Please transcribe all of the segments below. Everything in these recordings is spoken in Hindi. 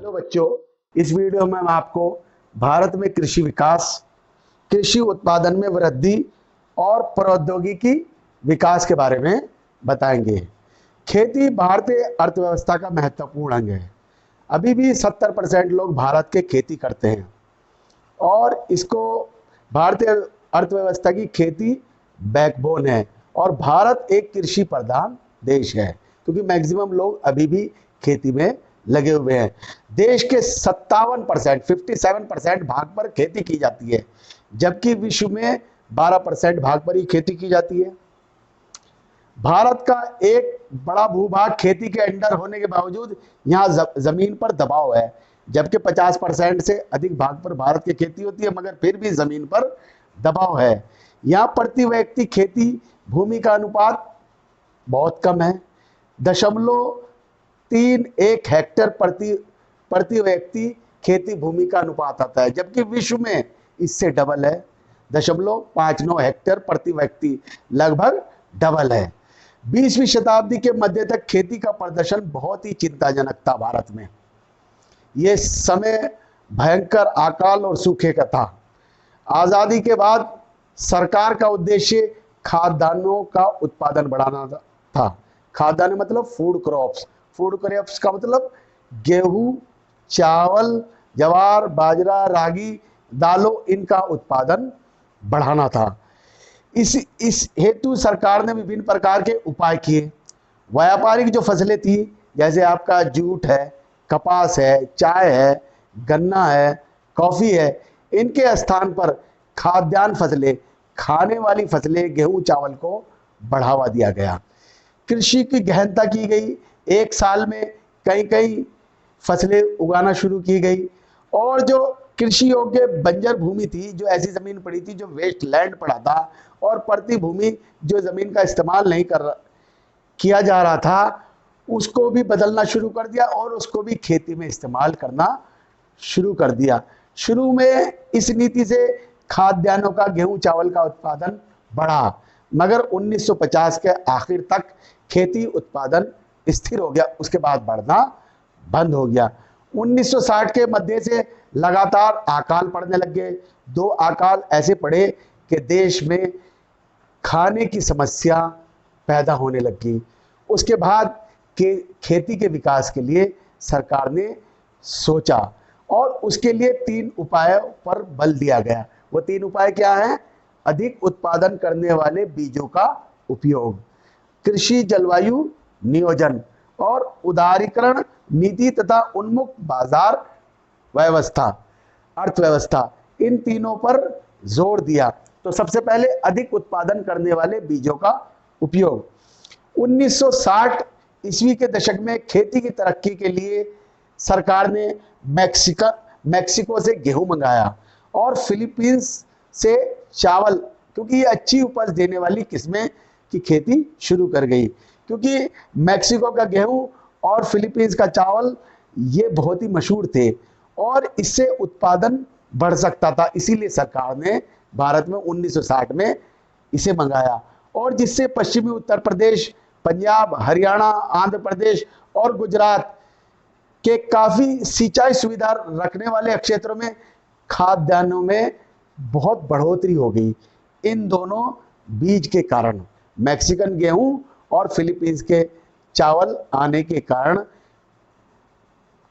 हेलो बच्चों, इस वीडियो में हम आपको भारत में कृषि विकास, कृषि उत्पादन में वृद्धि और प्रौद्योगिकी विकास के बारे में बताएंगे। खेती भारतीय अर्थव्यवस्था का महत्वपूर्ण अंग है। अभी भी 70% लोग भारत के खेती करते हैं और इसको भारतीय अर्थव्यवस्था की खेती बैकबोन है। और भारत एक कृषि प्रधान देश है क्योंकि मैक्सिमम लोग अभी भी खेती में लगे हुए हैं। देश के 57% भाग पर खेती की जाती है, जबकि विश्व में 12% भाग पर ही खेती की जाती है। भारत का एक बड़ा भूभाग खेती के अंडर होने के बावजूद यहाँ जमीन पर दबाव है, जबकि 50% से अधिक भाग पर भारत की खेती होती है, मगर फिर भी जमीन पर दबाव है। यहाँ प्रति व्यक्ति खेती भूमि का अनुपात बहुत कम है, 0.31 हेक्टेयर प्रति व्यक्ति खेती भूमि का अनुपात आता है, जबकि विश्व में इससे डबल है, 0.59 हेक्टेयर प्रति व्यक्ति, लगभग डबल है। 20वीं शताब्दी के मध्य तक खेती का प्रदर्शन बहुत ही चिंताजनक था भारत में। यह समय भयंकर अकाल और सूखे का था। आजादी के बाद सरकार का उद्देश्य खाद्यान्नों का उत्पादन बढ़ाना था। खाद्यान्न मतलब फूड क्रॉप्स का मतलब गेहूं, चावल, ज्वार, बाजरा, रागी, दालों, इनका उत्पादन बढ़ाना था। इस हेतु सरकार ने विभिन्न प्रकार के उपाय किए। व्यापारिक जो फसलें थी, जैसे आपका जूट है, कपास है, चाय है, गन्ना है, कॉफी है, इनके स्थान पर खाद्यान्न फसलें, खाने वाली फसलें, गेहूं, चावल को बढ़ावा दिया गया। कृषि की गहनता की गई। एक साल में कई कई फसलें उगाना शुरू की गई। और जो कृषि योग्य बंजर भूमि थी, जो ऐसी जमीन पड़ी थी जो वेस्ट लैंड पड़ा था, और प्रति भूमि जो जमीन का इस्तेमाल नहीं किया जा रहा था, उसको भी बदलना शुरू कर दिया और उसको भी खेती में इस्तेमाल करना शुरू कर दिया। शुरू में इस नीति से खाद्यान्नों का, गेहूं, चावल का उत्पादन बढ़ा, मगर 1950 के आखिर तक खेती उत्पादन स्थिर हो गया, उसके बाद बढ़ना बंद हो गया। 1960 के मध्य से लगातार अकाल पड़ने लग गए। 2 अकाल ऐसे पड़े कि देश में खाने की समस्या पैदा होने लगी। उसके बाद के खेती के विकास के लिए सरकार ने सोचा और उसके लिए 3 उपायों पर बल दिया गया। वो 3 उपाय क्या हैं? अधिक उत्पादन करने वाले बीजों का उपयोग, कृषि जलवायु नियोजन और उदारीकरण नीति तथा उन्मुक्त बाजार व्यवस्था, अर्थव्यवस्था, इन तीनों पर जोर दिया। तो सबसे पहले अधिक उत्पादन करने वाले बीजों का उपयोग। 1960 ईस्वी के दशक में खेती की तरक्की के लिए सरकार ने मैक्सिको से गेहूं मंगाया और फिलीपींस से चावल, क्योंकि ये अच्छी उपज देने वाली किस्में की खेती शुरू कर गई। क्योंकि मैक्सिको का गेहूं और फिलीपींस का चावल ये बहुत ही मशहूर थे और इससे उत्पादन बढ़ सकता था, इसीलिए सरकार ने भारत में 1960 में इसे मंगाया। और जिससे पश्चिमी उत्तर प्रदेश, पंजाब, हरियाणा, आंध्र प्रदेश और गुजरात के काफी सिंचाई सुविधा रखने वाले क्षेत्रों में खाद्यान्नों में बहुत बढ़ोतरी हो गई। इन दोनों बीज के कारण, मैक्सिकन गेहूं और फिलीपींस के चावल आने के कारण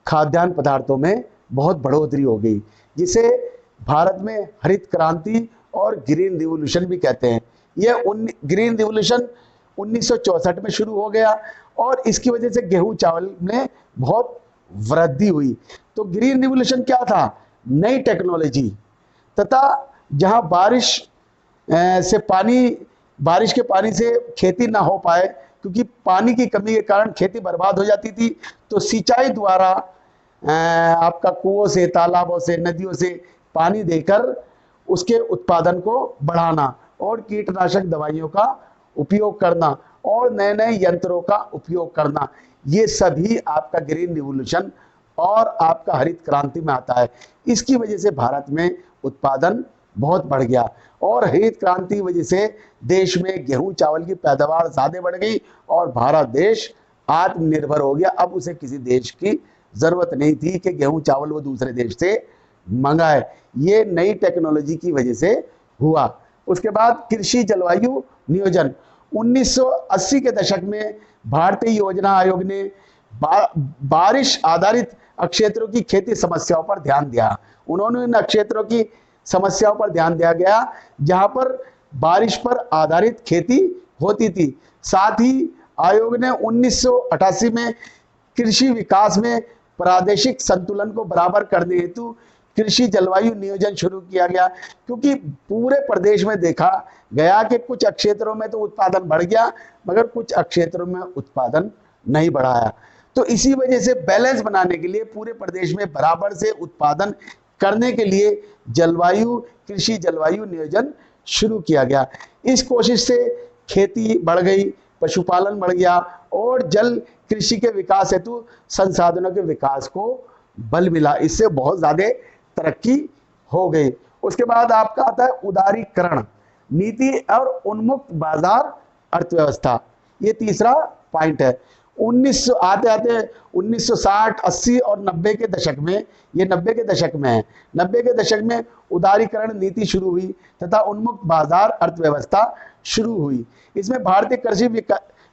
खाद्यान्न पदार्थों में बहुत बढ़ोतरी हो गई, जिसे भारत में हरित क्रांति और ग्रीन रिवॉल्यूशन भी कहते हैं। यह ग्रीन रिवॉल्यूशन 1964 में शुरू हो गया और इसकी वजह से गेहूं, चावल में बहुत वृद्धि हुई। तो ग्रीन रिवॉल्यूशन क्या था? नई टेक्नोलॉजी तथा जहां बारिश के पानी से खेती ना हो पाए, क्योंकि पानी की कमी के कारण खेती बर्बाद हो जाती थी, तो सिंचाई द्वारा आपका कुओं से, तालाबों से, नदियों से पानी देकर उसके उत्पादन को बढ़ाना और कीटनाशक दवाइयों का उपयोग करना और नए नए यंत्रों का उपयोग करना, ये सभी आपका ग्रीन रिवॉल्यूशन और आपका हरित क्रांति में आता है। इसकी वजह से भारत में उत्पादन बहुत बढ़ गया और हरित क्रांति की वजह से देश में गेहूं, चावल की पैदावार ज्यादा बढ़ गई और भारत देश आत्मनिर्भर हो गया। अब उसे किसी देश की जरूरत नहीं थी कि गेहूं चावल वो दूसरे देश से मंगाए। ये नई टेक्नोलॉजी की वजह से हुआ। उसके बाद कृषि जलवायु नियोजन, 1980 के दशक में भारतीय योजना आयोग ने बारिश आधारित क्षेत्रों की खेती समस्याओं पर ध्यान दिया। उन्होंने इन क्षेत्रों की समस्याओं पर ध्यान दिया गया जहां पर बारिश पर आधारित खेती होती थी। साथ ही आयोग ने 1988 में कृषि विकास में प्रादेशिक संतुलन को बराबर करने हेतु कृषि जलवायु नियोजन शुरू किया गया, क्योंकि पूरे प्रदेश में देखा गया कि कुछ क्षेत्रों में तो उत्पादन बढ़ गया मगर कुछ क्षेत्रों में उत्पादन नहीं बढ़ाया। तो इसी वजह से बैलेंस बनाने के लिए पूरे प्रदेश में बराबर से उत्पादन करने के लिए कृषि जलवायु नियोजन शुरू किया गया। इस कोशिश से खेती बढ़ गई, पशुपालन बढ़ गया और जल कृषि के विकास हेतु संसाधनों के विकास को बल मिला। इससे बहुत ज्यादा तरक्की हो गई। उसके बाद आपका आता है उदारीकरण नीति और उन्मुक्त बाजार अर्थव्यवस्था। ये तीसरा पॉइंट है। 1960, 80 और 90 के दशक में, ये 90 के दशक में है, 90 के दशक में उदारीकरण नीति शुरू हुई तथा उन्मुक्त बाजार अर्थव्यवस्था शुरू हुई। इसमें भारतीय कृषि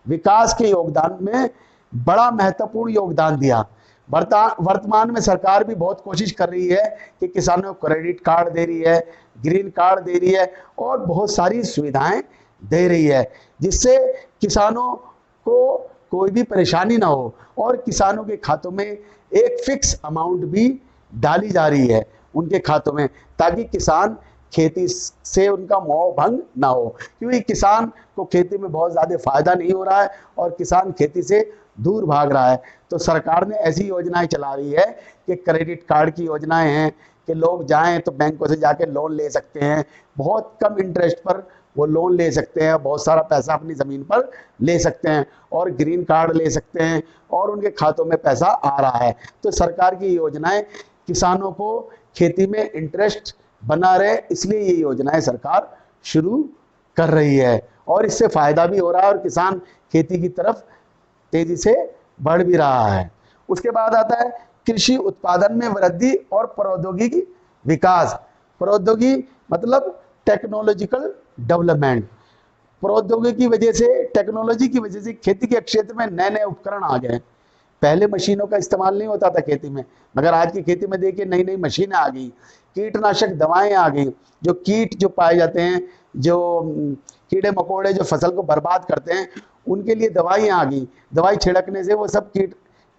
विकास के योगदान में बड़ा महत्वपूर्ण योगदान दिया। वर्तमान में सरकार भी बहुत कोशिश कर रही है कि किसानों को क्रेडिट कार्ड दे रही है, ग्रीन कार्ड दे रही है और बहुत सारी सुविधाएं दे रही है, जिससे किसानों को कोई भी परेशानी ना हो और किसानों के खातों में एक फिक्स अमाउंट भी डाली जा रही है उनके खातों में, ताकि किसान खेती से उनका मोह भंग ना हो, क्योंकि किसान को खेती में बहुत ज़्यादा फायदा नहीं हो रहा है और किसान खेती से दूर भाग रहा है। तो सरकार ने ऐसी योजनाएं चला रही है कि क्रेडिट कार्ड की योजनाएं हैं कि लोग जाएं तो बैंकों से जाके लोन ले सकते हैं, बहुत कम इंटरेस्ट पर वो लोन ले सकते हैं, बहुत सारा पैसा अपनी ज़मीन पर ले सकते हैं और ग्रीन कार्ड ले सकते हैं और उनके खातों में पैसा आ रहा है। तो सरकार की योजनाएं किसानों को खेती में इंटरेस्ट बना रहे, इसलिए ये योजनाएं सरकार शुरू कर रही है और इससे फायदा भी हो रहा है और किसान खेती की तरफ तेजी से बढ़ भी रहा है। उसके बाद आता है कृषि उत्पादन में वृद्धि और प्रौद्योगिकी विकास। प्रौद्योगिकी मतलब टेक्नोलॉजिकल डेवलपमेंट। प्रौद्योगिकी की वजह से, टेक्नोलॉजी की वजह से खेती के क्षेत्र में नए नए उपकरण आ गए। पहले मशीनों का इस्तेमाल नहीं होता था खेती में, मगर आज की खेती में देखिए नई नई मशीनें आ गई, कीटनाशक दवाएं आ गई, जो कीट जो पाए जाते हैं, जो कीड़े मकोड़े जो फसल को बर्बाद करते हैं, उनके लिए दवाइयाँ आ गई। दवाई छिड़कने से वो सब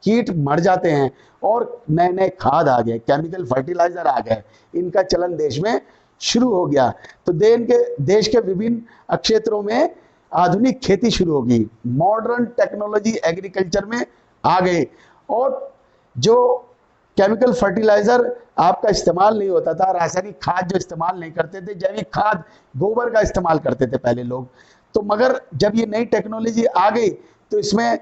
कीट मर जाते हैं और नए नए खाद आ गए, केमिकल फर्टिलाइजर आ गए, इनका चलन देश में शुरू हो गया। तो देश के विभिन्न क्षेत्रों में आधुनिक खेती शुरू होगी, मॉडर्न टेक्नोलॉजी एग्रीकल्चर में आ गए और जो केमिकल फर्टिलाइजर आपका इस्तेमाल नहीं होता था, रासायनिक खाद जो इस्तेमाल नहीं करते थे, जैविक खाद गोबर का इस्तेमाल करते थे पहले लोग, तो मगर जब ये नई टेक्नोलॉजी आ गई तो इसमें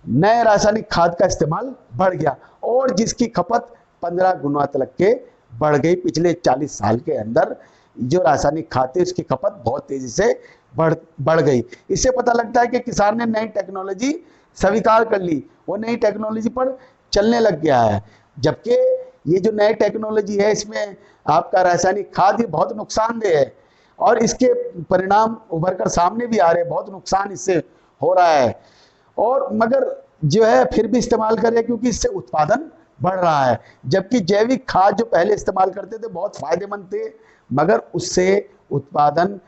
नए रासायनिक खाद का इस्तेमाल बढ़ गया और जिसकी खपत 15 गुना तक के बढ़ गई। पिछले 40 साल के अंदर जो रासायनिक खाद थे उसकी खपत बहुत तेजी से बढ़ गई। इससे पता लगता है कि किसान ने नई टेक्नोलॉजी स्वीकार कर ली, वो नई टेक्नोलॉजी पर चलने लग गया है। जबकि ये जो नई टेक्नोलॉजी है इसमें आपका रासायनिक खाद ये बहुत नुकसानदेह है और इसके परिणाम उभर कर सामने भी आ रहे हैं, बहुत नुकसान इससे हो रहा है और मगर जो है फिर भी इस्तेमाल कर रहे हैं क्योंकि इससे उत्पादन बढ़ रहा है। जबकि जैविक खाद जो पहले इस्तेमाल करते थे बहुत फायदेमंद थे, मगर उससे उत्पादन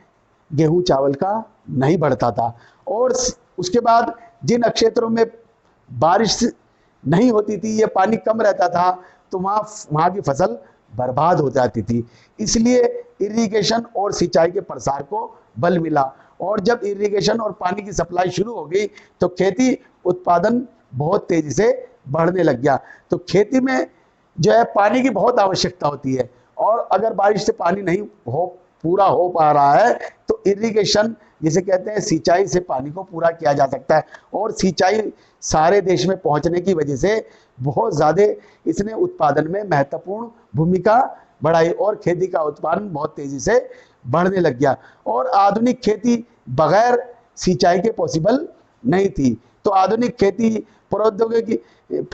गेहूं चावल का नहीं बढ़ता था और उसके बाद जिन क्षेत्रों में बारिश नहीं होती थी, ये पानी कम रहता था, तो वहाँ की फसल बर्बाद हो जाती थी। इसलिए इरिगेशन और सिंचाई के प्रसार को बल मिला और जब इरिगेशन और पानी की सप्लाई शुरू हो गई तो खेती उत्पादन बहुत तेजी से बढ़ने लग गया। तो खेती में जो है पानी की बहुत आवश्यकता होती है और अगर बारिश से पानी नहीं पूरा हो पा रहा है तो इरिगेशन जिसे कहते हैं सिंचाई से पानी को पूरा किया जा सकता है और सिंचाई सारे देश में पहुंचने की वजह से बहुत ज़्यादा इसने उत्पादन में महत्वपूर्ण भूमिका बढ़ाई और खेती का उत्पादन बहुत तेजी से बढ़ने लग गया और आधुनिक खेती बगैर सिंचाई के पॉसिबल नहीं थी। तो आधुनिक खेती प्रौद्योगिकी,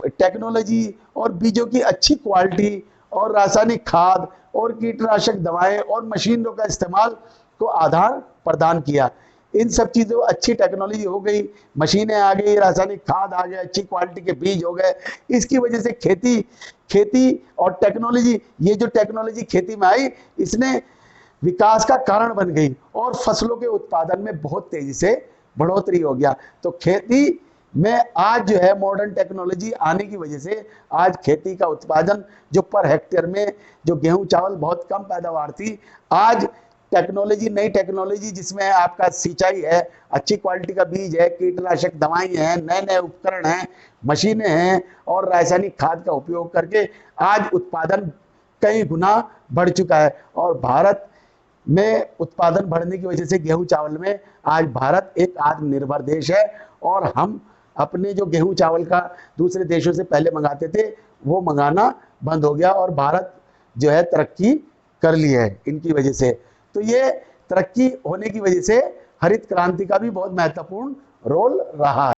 टेक्नोलॉजी और बीजों की अच्छी क्वालिटी और रासायनिक खाद और कीटनाशक दवाएं और मशीनों का इस्तेमाल को आधार प्रदान किया। इन सब चीज़ों, अच्छी टेक्नोलॉजी हो गई, मशीनें आ गई, रासायनिक खाद आ गए, अच्छी क्वालिटी के बीज हो गए, इसकी वजह से खेती और टेक्नोलॉजी, ये जो टेक्नोलॉजी खेती में आई, इसने विकास का कारण बन गई और फसलों के उत्पादन में बहुत तेजी से बढ़ोतरी हो गया। तो खेती में आज जो है मॉडर्न टेक्नोलॉजी आने की वजह से आज खेती का उत्पादन जो पर हेक्टेयर में, जो गेहूं चावल बहुत कम पैदावार थी, आज टेक्नोलॉजी, नई टेक्नोलॉजी जिसमें आपका सिंचाई है, अच्छी क्वालिटी का बीज है, कीटनाशक दवाएं हैं, नए नए उपकरण हैं, मशीनें हैं और रासायनिक खाद का उपयोग करके आज उत्पादन कई गुना बढ़ चुका है। और भारत में उत्पादन बढ़ने की वजह से गेहूं चावल में आज भारत एक आत्मनिर्भर देश है और हम अपने जो गेहूं चावल का दूसरे देशों से पहले मंगाते थे वो मंगाना बंद हो गया और भारत जो है तरक्की कर ली है इनकी वजह से। तो ये तरक्की होने की वजह से हरित क्रांति का भी बहुत महत्वपूर्ण रोल रहा है।